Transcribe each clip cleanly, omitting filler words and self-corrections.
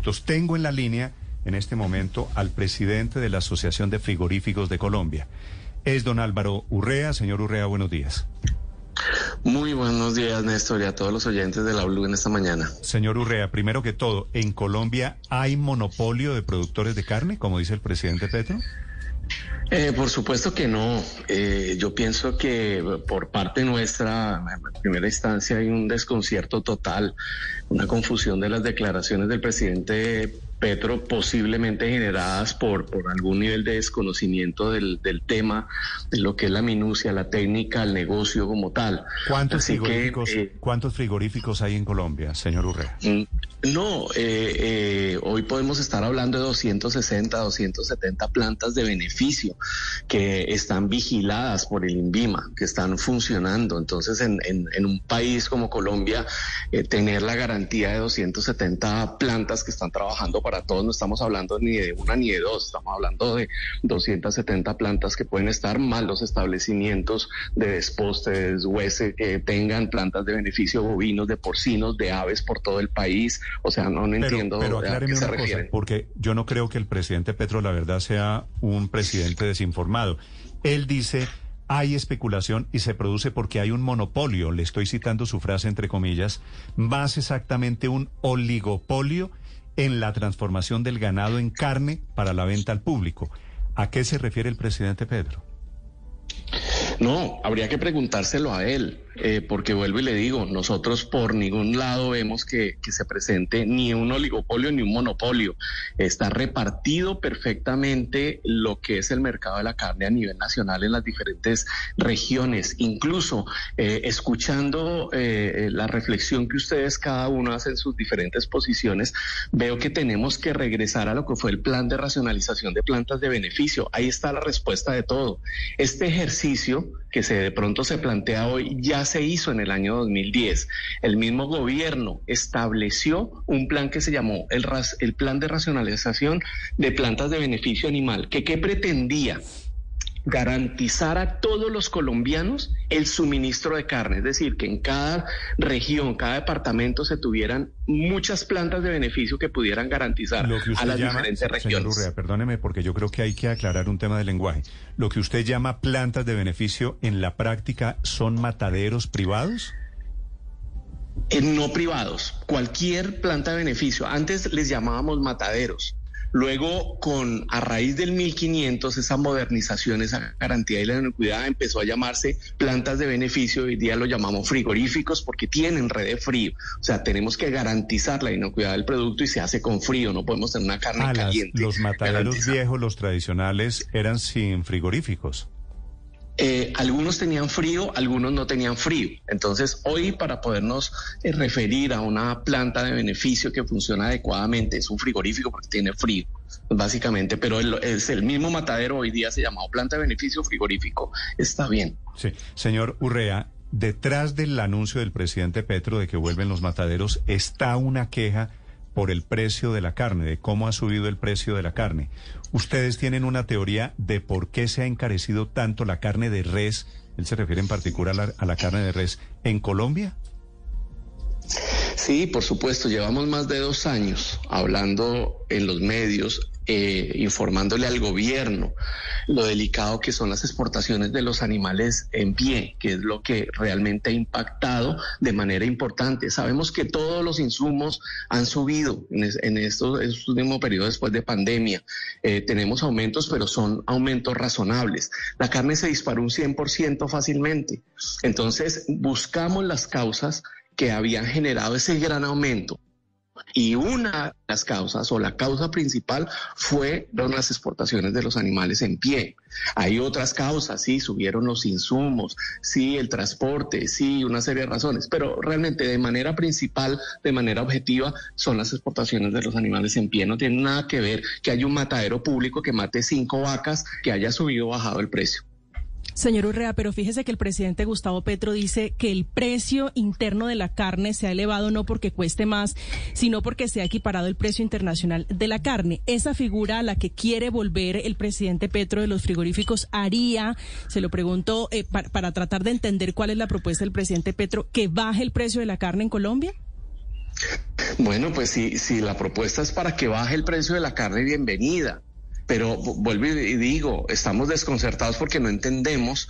productos. Tengo en la línea en este momento al presidente de la Asociación de Frigoríficos de Colombia. Es don Álvaro Urrea. Señor Urrea, buenos días. Muy buenos días, Néstor, y a todos los oyentes de la Blue en esta mañana. Señor Urrea, primero que todo, ¿en Colombia hay monopolio de productores de carne, como dice el presidente Petro? Por supuesto que no. Yo pienso que por parte nuestra, en primera instancia, hay un desconcierto total, una confusión de las declaraciones del presidente Petro, posiblemente generadas por algún nivel de desconocimiento del tema, de lo que es la minucia, la técnica, el negocio como tal. ¿Cuántos frigoríficos hay en Colombia, señor Urrea? No, hoy podemos estar hablando de 260, 270 plantas de beneficio que están vigiladas por el INVIMA, que están funcionando. Entonces, en un país como Colombia, tener la garantía de 270 plantas que están trabajando para todos, no estamos hablando ni de una ni de dos, estamos hablando de 270 plantas que pueden estar, más los establecimientos de desposte, de deshuese, que tengan plantas de beneficio bovinos, de porcinos, de aves por todo el país. O sea, no entiendo a qué se refieren. Porque yo no creo que el presidente Petro, la verdad, sea un presidente desinformado. Él dice, hay especulación y se produce porque hay un monopolio, le estoy citando su frase entre comillas, más exactamente un oligopolio en la transformación del ganado en carne para la venta al público. ¿A qué se refiere el presidente Petro? No, habría que preguntárselo a él, porque vuelvo y le digo, nosotros por ningún lado vemos que se presente ni un oligopolio ni un monopolio. Está repartido perfectamente lo que es el mercado de la carne a nivel nacional en las diferentes regiones. Incluso escuchando la reflexión que ustedes cada uno hace en sus diferentes posiciones, veo que tenemos que regresar a lo que fue el plan de racionalización de plantas de beneficio. Ahí está la respuesta de todo. Este ejercicio que de pronto se plantea hoy ya se hizo en el año 2010. El mismo gobierno estableció un plan que se llamó el Plan de Racionalización de Plantas de Beneficio Animal, que ¿qué pretendía? Garantizar a todos los colombianos el suministro de carne, es decir, que en cada región, cada departamento se tuvieran muchas plantas de beneficio que pudieran garantizar a las diferentes regiones. Señor Urrea, perdóneme, porque yo creo que hay que aclarar un tema de lenguaje. ¿Lo que usted llama plantas de beneficio en la práctica son mataderos privados? No privados, cualquier planta de beneficio. Antes les llamábamos mataderos. Luego, a raíz del 1500, esa modernización, esa garantía de la inocuidad empezó a llamarse plantas de beneficio. Hoy día lo llamamos frigoríficos porque tienen red de frío. O sea, tenemos que garantizar la inocuidad del producto y se hace con frío. No podemos tener una carne caliente. Los mataderos viejos, los tradicionales, eran sin frigoríficos. Algunos tenían frío, algunos no tenían frío. Entonces, hoy para podernos referir a una planta de beneficio que funciona adecuadamente, es un frigorífico porque tiene frío, básicamente, pero es el mismo matadero, hoy día se llama planta de beneficio frigorífico. Está bien. Sí, señor Urrea, detrás del anuncio del presidente Petro de que vuelven los mataderos está una queja por el precio de la carne, de cómo ha subido el precio de la carne. ¿Ustedes tienen una teoría de por qué se ha encarecido tanto la carne de res? Él se refiere en particular a la carne de res en Colombia. Sí, por supuesto, llevamos más de 2 años hablando en los medios, informándole al gobierno lo delicado que son las exportaciones de los animales en pie, que es lo que realmente ha impactado de manera importante. Sabemos que todos los insumos han subido en estos últimos periodos después de pandemia. Tenemos aumentos, pero son aumentos razonables. La carne se disparó un 100% fácilmente. Entonces, buscamos las causas que habían generado ese gran aumento. Y una de las causas, o la causa principal, fueron las exportaciones de los animales en pie. Hay otras causas, sí, subieron los insumos, sí, el transporte, sí, una serie de razones, pero realmente de manera principal, de manera objetiva, son las exportaciones de los animales en pie. No tiene nada que ver que haya un matadero público que mate 5 vacas, que haya subido o bajado el precio. Señor Urrea, pero fíjese que el presidente Gustavo Petro dice que el precio interno de la carne se ha elevado no porque cueste más, sino porque se ha equiparado el precio internacional de la carne. Esa figura a la que quiere volver el presidente Petro de los frigoríficos haría, se lo pregunto para tratar de entender cuál es la propuesta del presidente Petro, que baje el precio de la carne en Colombia. Bueno, pues si la propuesta es para que baje el precio de la carne, bienvenida. Pero vuelvo y digo, estamos desconcertados porque no entendemos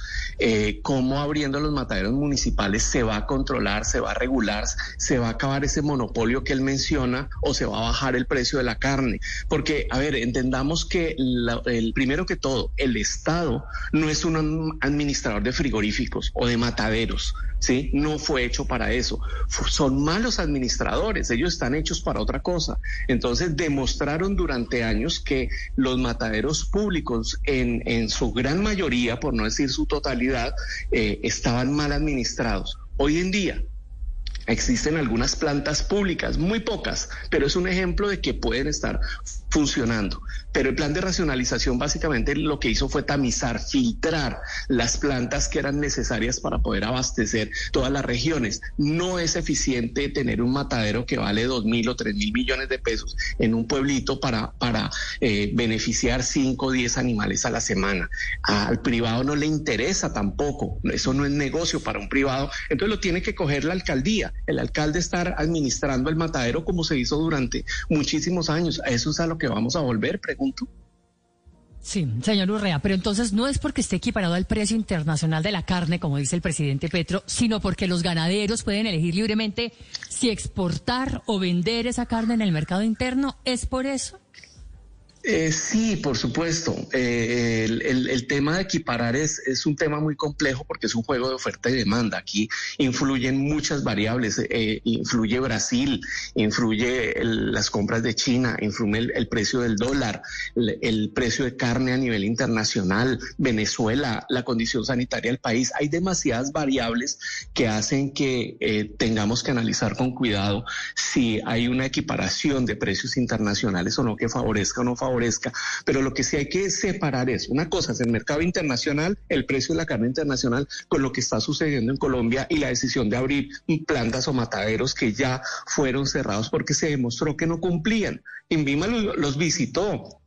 cómo abriendo los mataderos municipales se va a controlar, se va a regular, se va a acabar ese monopolio que él menciona o se va a bajar el precio de la carne. Porque, a ver, entendamos que primero que todo, el Estado no es un administrador de frigoríficos o de mataderos, ¿sí? No fue hecho para eso. Son malos administradores, ellos están hechos para otra cosa. Entonces demostraron durante años que los mataderos públicos en su gran mayoría, por no decir su totalidad, estaban mal administrados. Hoy en día existen algunas plantas públicas, muy pocas, pero es un ejemplo de que pueden estar funcionando. Pero el plan de racionalización básicamente lo que hizo fue tamizar, filtrar las plantas que eran necesarias para poder abastecer todas las regiones. No es eficiente tener un matadero que vale 2.000 o 3.000 millones de pesos en un pueblito para beneficiar 5 o 10 animales a la semana. Al privado no le interesa tampoco, eso no es negocio para un privado, entonces lo tiene que coger la alcaldía. El alcalde estar administrando el matadero como se hizo durante muchísimos años. ¿A eso es a lo que vamos a volver, pregunto? Sí, señor Urrea, pero entonces no es porque esté equiparado al precio internacional de la carne, como dice el presidente Petro, sino porque los ganaderos pueden elegir libremente si exportar o vender esa carne en el mercado interno. ¿Es por eso? Sí, por supuesto. El tema de equiparar es un tema muy complejo porque es un juego de oferta y demanda. Aquí influyen muchas variables. Influye Brasil, influye las compras de China, influye el precio del dólar, el precio de carne a nivel internacional, Venezuela, la condición sanitaria del país. Hay demasiadas variables que hacen que tengamos que analizar con cuidado si hay una equiparación de precios internacionales o no, que favorezca o no favorezca. Pero lo que sí hay que separar es, una cosa es el mercado internacional, el precio de la carne internacional, con lo que está sucediendo en Colombia y la decisión de abrir plantas o mataderos que ya fueron cerrados porque se demostró que no cumplían. INVIMA los visitó.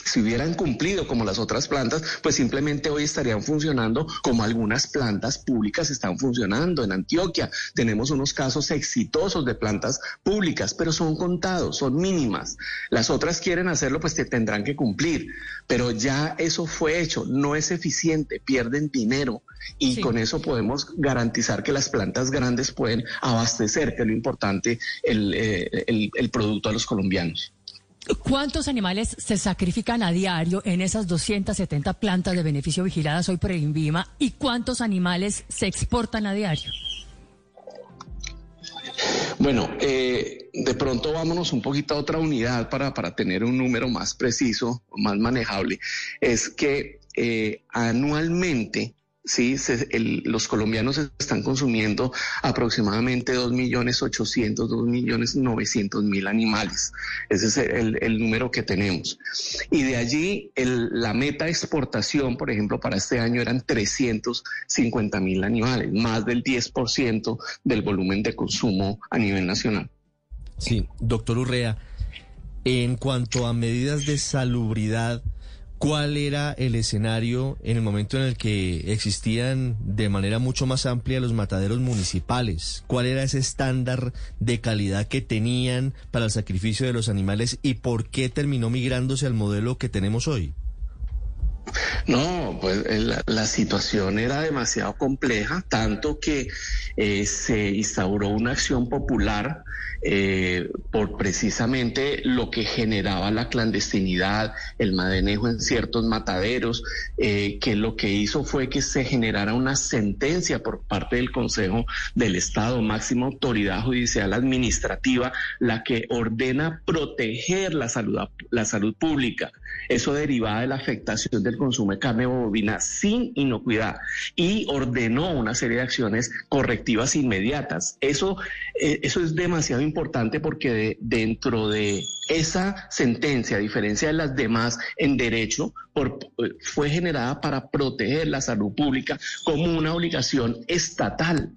Si hubieran cumplido como las otras plantas, pues simplemente hoy estarían funcionando como algunas plantas públicas están funcionando. En Antioquia tenemos unos casos exitosos de plantas públicas, pero son contados, son mínimas. Las otras quieren hacerlo, pues tendrán que cumplir, pero ya eso fue hecho, no es eficiente, pierden dinero y sí, con eso podemos garantizar que las plantas grandes pueden abastecer, que es lo importante, el producto a los colombianos. ¿Cuántos animales se sacrifican a diario en esas 270 plantas de beneficio vigiladas hoy por el INVIMA y cuántos animales se exportan a diario? Bueno, de pronto vámonos un poquito a otra unidad para tener un número más preciso, más manejable. Es que anualmente, sí, los colombianos están consumiendo aproximadamente 2.800.000, 2.900.000 animales. Ese es el número que tenemos. Y de allí la meta de exportación, por ejemplo, para este año eran 350.000 animales, más del 10% del volumen de consumo a nivel nacional. Sí, doctor Urrea, en cuanto a medidas de salubridad, ¿cuál era el escenario en el momento en el que existían de manera mucho más amplia los mataderos municipales? ¿Cuál era ese estándar de calidad que tenían para el sacrificio de los animales y por qué terminó migrándose al modelo que tenemos hoy? No, pues la situación era demasiado compleja, tanto que se instauró una acción popular por precisamente lo que generaba la clandestinidad, el madenejo en ciertos mataderos, que lo que hizo fue que se generara una sentencia por parte del Consejo del Estado, máxima autoridad judicial administrativa, la que ordena proteger la salud pública. Eso derivaba de la afectación del consumo de carne bovina sin inocuidad y ordenó una serie de acciones correctivas inmediatas. Eso es demasiado importante porque dentro de esa sentencia, a diferencia de las demás en derecho, fue generada para proteger la salud pública como una obligación estatal.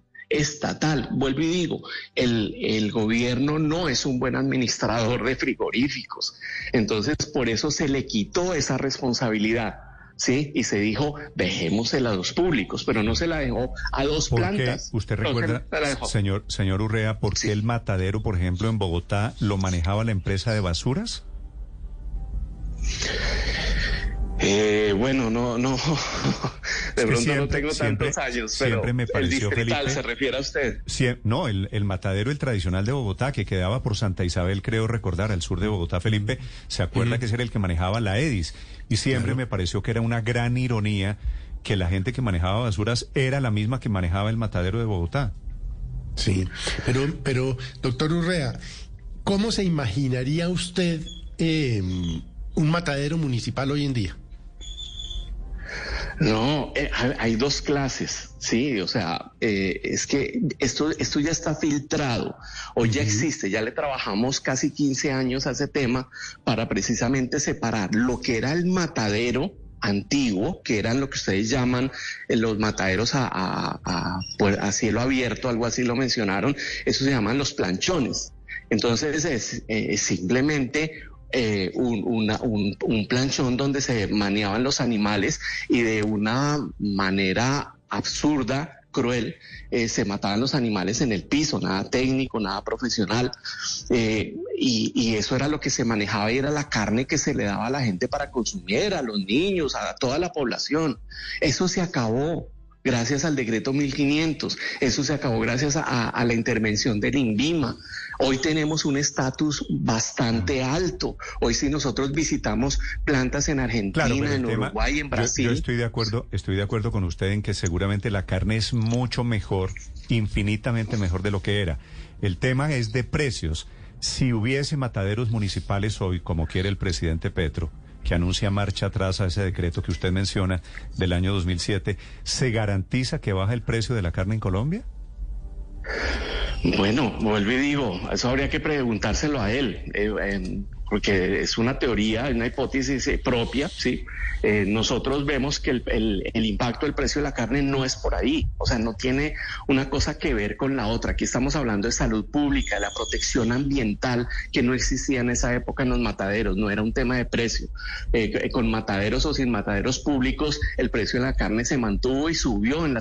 Vuelvo y digo, el gobierno no es un buen administrador de frigoríficos, entonces por eso se le quitó esa responsabilidad. ¿sí? Y se dijo, dejémosela a los públicos, pero no se la dejó a dos plantas. ¿Usted recuerda, señor Urrea, por qué el matadero, por ejemplo, en Bogotá lo manejaba la empresa de basuras? Bueno, no, de pronto no tengo tantos años, pero siempre me pareció, el distrital, Felipe, ¿se refiere a usted? No, el matadero, el tradicional de Bogotá, que quedaba por Santa Isabel, creo recordar, al sur de Bogotá, Felipe, se acuerda que ese era el que manejaba la EDIS, y siempre me pareció que era una gran ironía que la gente que manejaba basuras era la misma que manejaba el matadero de Bogotá. Sí, pero doctor Urrea, ¿cómo se imaginaría usted un matadero municipal hoy en día? No, hay dos clases, sí, o sea, es que esto ya está filtrado, o ya existe, ya le trabajamos casi 15 años a ese tema para precisamente separar lo que era el matadero antiguo, que eran lo que ustedes llaman los mataderos pues, a cielo abierto, algo así lo mencionaron, eso se llaman los planchones. Entonces es simplemente un planchón donde se maniaban los animales y de una manera absurda, cruel, se mataban los animales en el piso, nada técnico, nada profesional, y eso era lo que se manejaba y era la carne que se le daba a la gente para consumir, a los niños, a toda la población. Eso se acabó gracias al decreto 1500, eso se acabó gracias a la intervención del INVIMA. Hoy tenemos un estatus bastante alto. Hoy si nosotros visitamos plantas en Argentina, claro, en Uruguay, en Brasil. Yo estoy de acuerdo con usted en que seguramente la carne es mucho mejor, infinitamente mejor de lo que era. El tema es de precios. Si hubiese mataderos municipales hoy, como quiere el presidente Petro, que anuncia marcha atrás a ese decreto que usted menciona del año 2007, ¿se garantiza que baja el precio de la carne en Colombia? Bueno, vuelvo y digo, eso habría que preguntárselo a él, porque es una teoría, una hipótesis propia, ¿sí? Nosotros vemos que el impacto del precio de la carne no es por ahí, o sea, no tiene una cosa que ver con la otra. Aquí estamos hablando de salud pública, de la protección ambiental que no existía en esa época en los mataderos, no era un tema de precio. Con mataderos o sin mataderos públicos, el precio de la carne se mantuvo y subió en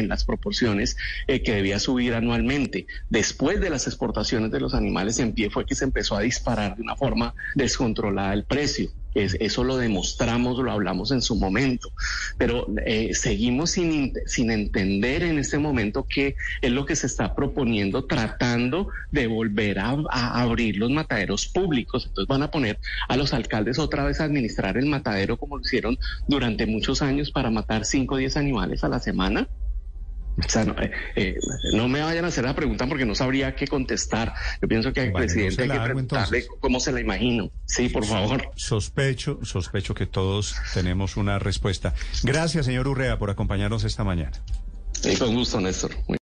las proporciones que debía subir anualmente. Después de las exportaciones de los animales en pie fue que se empezó a disparar de una forma descontrolada el precio. Eso lo demostramos, lo hablamos en su momento, pero seguimos sin entender en este momento qué es lo que se está proponiendo, tratando de volver a abrir los mataderos públicos. Entonces van a poner a los alcaldes otra vez a administrar el matadero como lo hicieron durante muchos años para matar 5 o 10 animales a la semana. O sea, no me vayan a hacer la pregunta porque no sabría qué contestar. Yo pienso que al presidente hay que preguntarle cómo se la imagino. Sí, por favor. Sospecho que todos tenemos una respuesta. Gracias, señor Urrea, por acompañarnos esta mañana. Con gusto, Néstor.